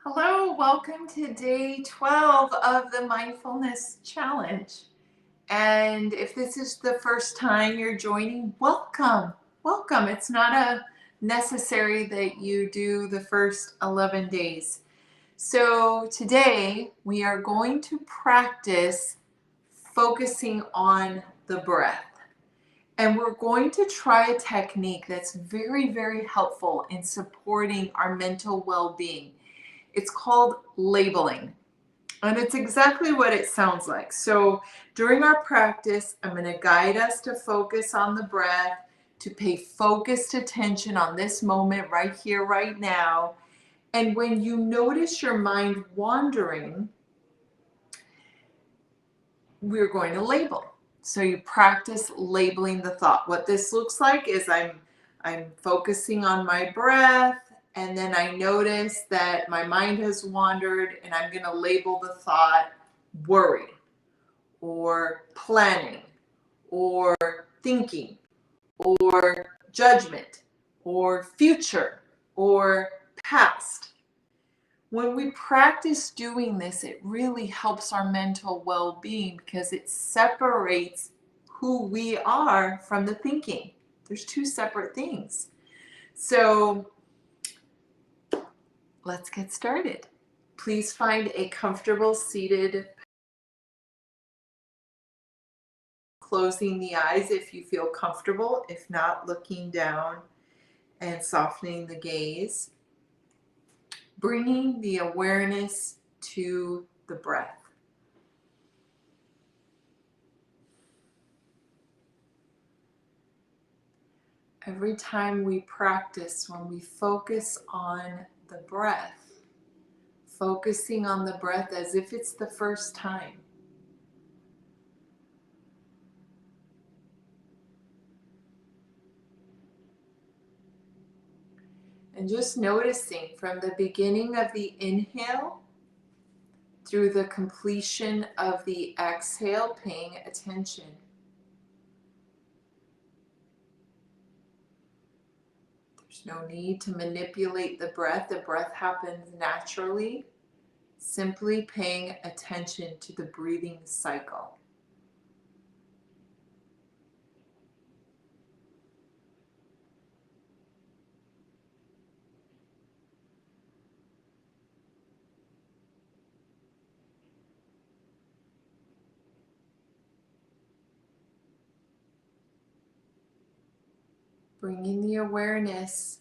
Hello, welcome to day 12 of the Mindfulness Challenge. And if this is the first time you're joining, welcome. Welcome. It's not necessary that you do the first 11 days. So today we are going to practice focusing on the breath. And we're going to try a technique that's very, very helpful in supporting our mental well-being. It's called labeling, and it's exactly what it sounds like. So during our practice, I'm going to guide us to focus on the breath, to pay focused attention on this moment right here, right now. And when you notice your mind wandering, we're going to label. So you practice labeling the thought. What this looks like is I'm focusing on my breath, and then I notice that my mind has wandered, and I'm going to label the thought worry or planning or thinking or judgment or future or past. When we practice doing this, it really helps our mental well-being because it separates who we are from the thinking. There's two separate things. So let's get started. Please find a comfortable seated, closing the eyes if you feel comfortable. If not, looking down and softening the gaze. Bringing the awareness to the breath. Every time we practice, when we focus on the breath, focusing on the breath as if it's the first time. And just noticing from the beginning of the inhale through the completion of the exhale, paying attention. There's no need to manipulate the breath. The breath happens naturally, simply paying attention to the breathing cycle. Bringing the awareness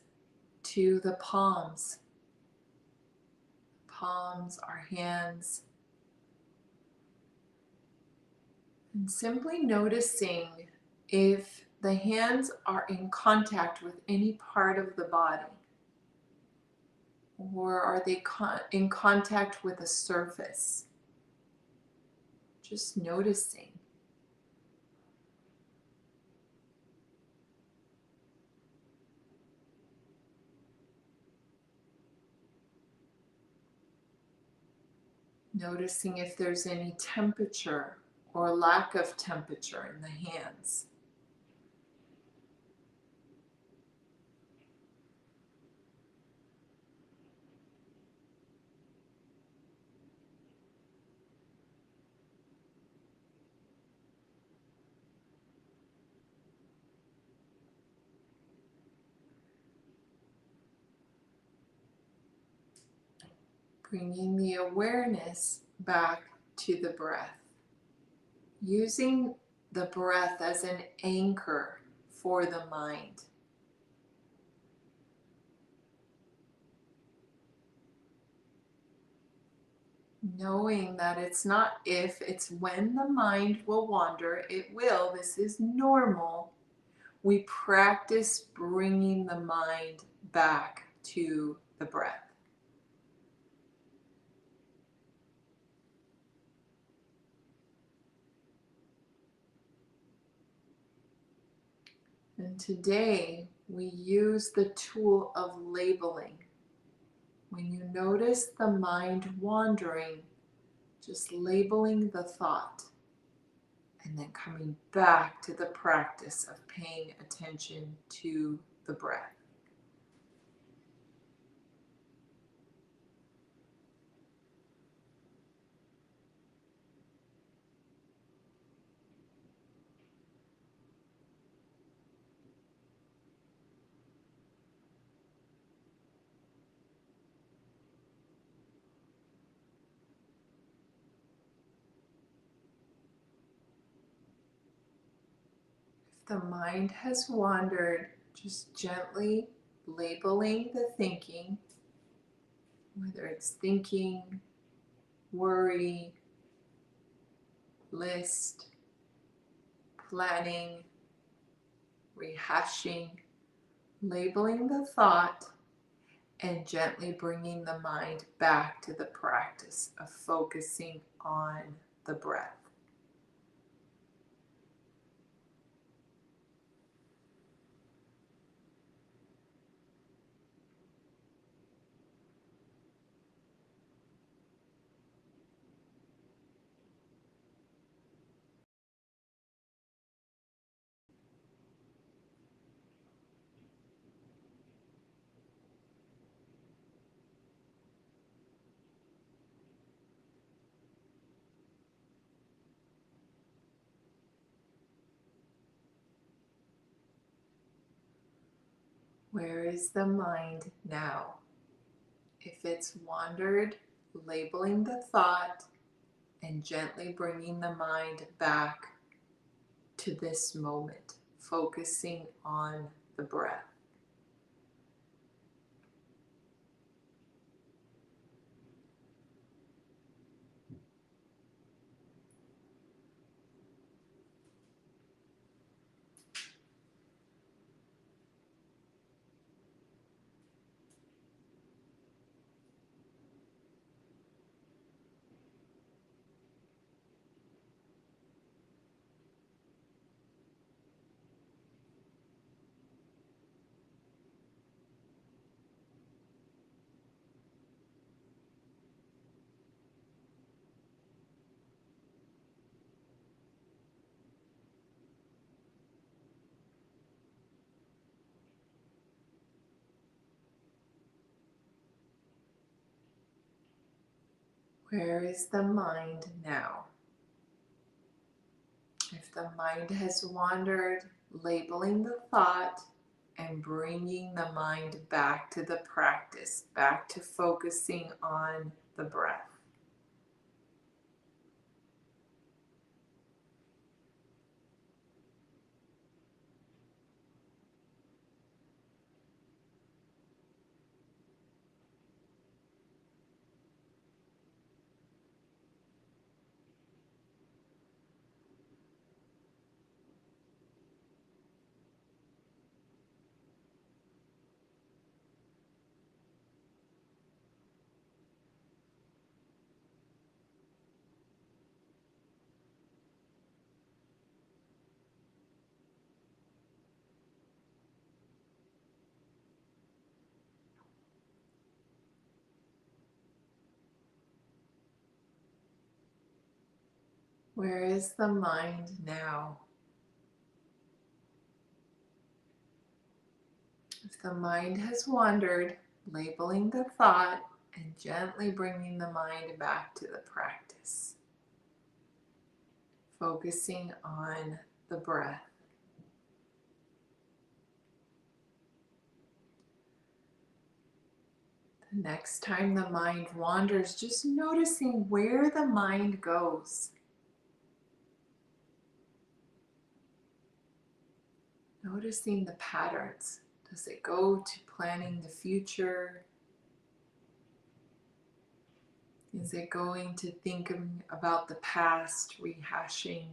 to the palms. Palms, our hands. And simply noticing if the hands are in contact with any part of the body. Or are they in contact with a surface? Just noticing. Noticing if there's any temperature or lack of temperature in the hands. Bringing the awareness back to the breath. Using the breath as an anchor for the mind. Knowing that it's not if, it's when the mind will wander, it will. This is normal. We practice bringing the mind back to the breath. And today we use the tool of labeling. When you notice the mind wandering, just labeling the thought and then coming back to the practice of paying attention to the breath. the mind has wandered, just gently labeling the thinking, whether it's thinking, worry, list, planning, rehashing, labeling the thought, and gently bringing the mind back to the practice of focusing on the breath. Where is the mind now? If it's wandered, labeling the thought and gently bringing the mind back to this moment, focusing on the breath. Where is the mind now? If the mind has wandered, labeling the thought and bringing the mind back to the practice, back to focusing on the breath. Where is the mind now? If the mind has wandered, labeling the thought and gently bringing the mind back to the practice, focusing on the breath. The next time the mind wanders, just noticing where the mind goes. Noticing the patterns. Does it go to planning the future? Is it going to thinking about the past, rehashing?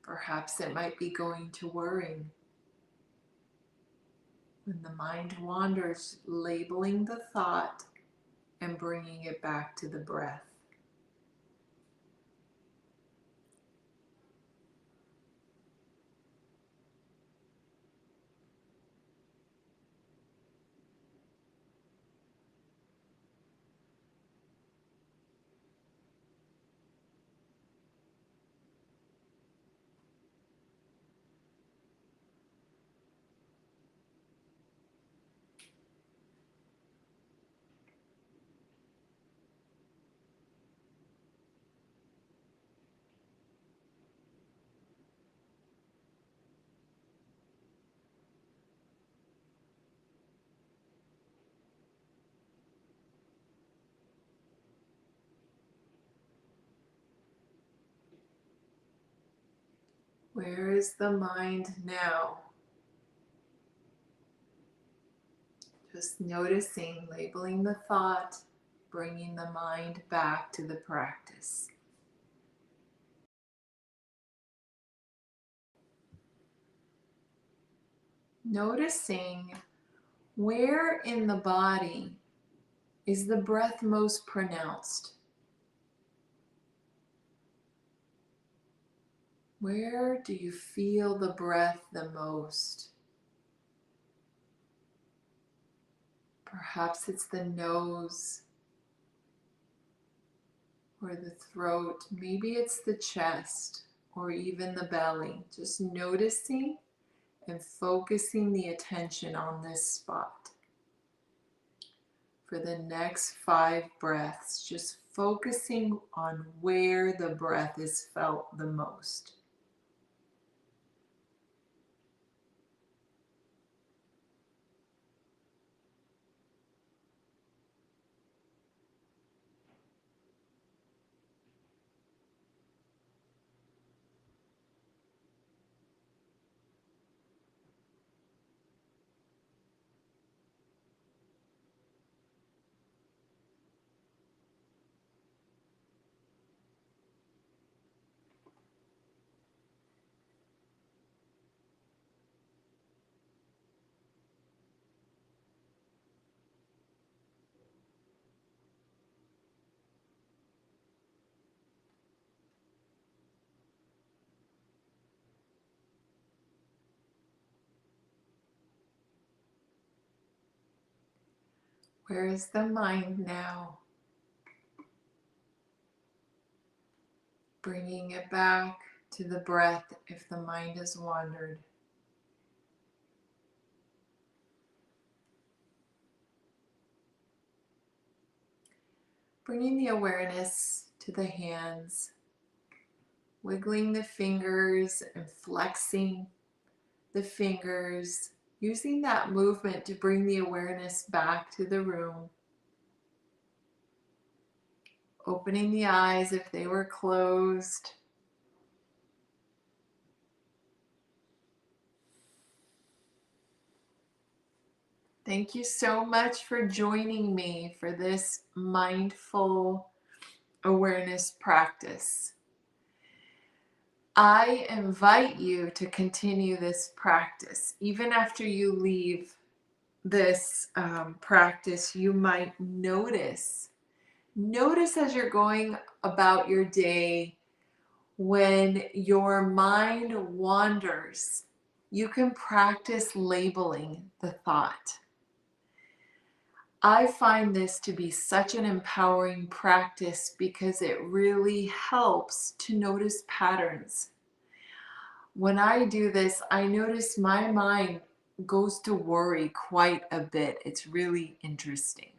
Perhaps it might be going to worrying. When the mind wanders, labeling the thought and bringing it back to the breath. Where is the mind now? Just noticing, labeling the thought, bringing the mind back to the practice. Noticing where in the body is the breath most pronounced. Where do you feel the breath the most? Perhaps it's the nose or the throat. Maybe it's the chest or even the belly. Just noticing and focusing the attention on this spot. For the next 5 breaths, just focusing on where the breath is felt the most. Where is the mind now? Bringing it back to the breath if the mind has wandered. Bringing the awareness to the hands, wiggling the fingers and flexing the fingers, using that movement to bring the awareness back to the room. Opening the eyes if they were closed. Thank you so much for joining me for this mindful awareness practice. I invite you to continue this practice. Even after you leave this practice, you might notice as you're going about your day when your mind wanders, you can practice labeling the thought. I find this to be such an empowering practice because it really helps to notice patterns. When I do this, I notice my mind goes to worry quite a bit. It's really interesting.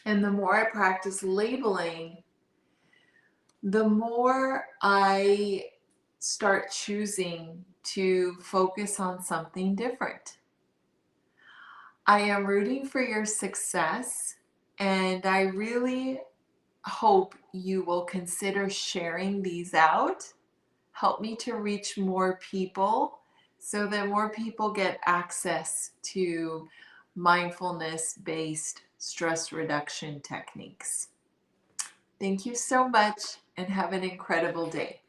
And the more I practice labeling, the more I start choosing to focus on something different. I am rooting for your success, and I really hope you will consider sharing these out. Help me to reach more people so that more people get access to mindfulness-based stress reduction techniques. Thank you so much and have an incredible day.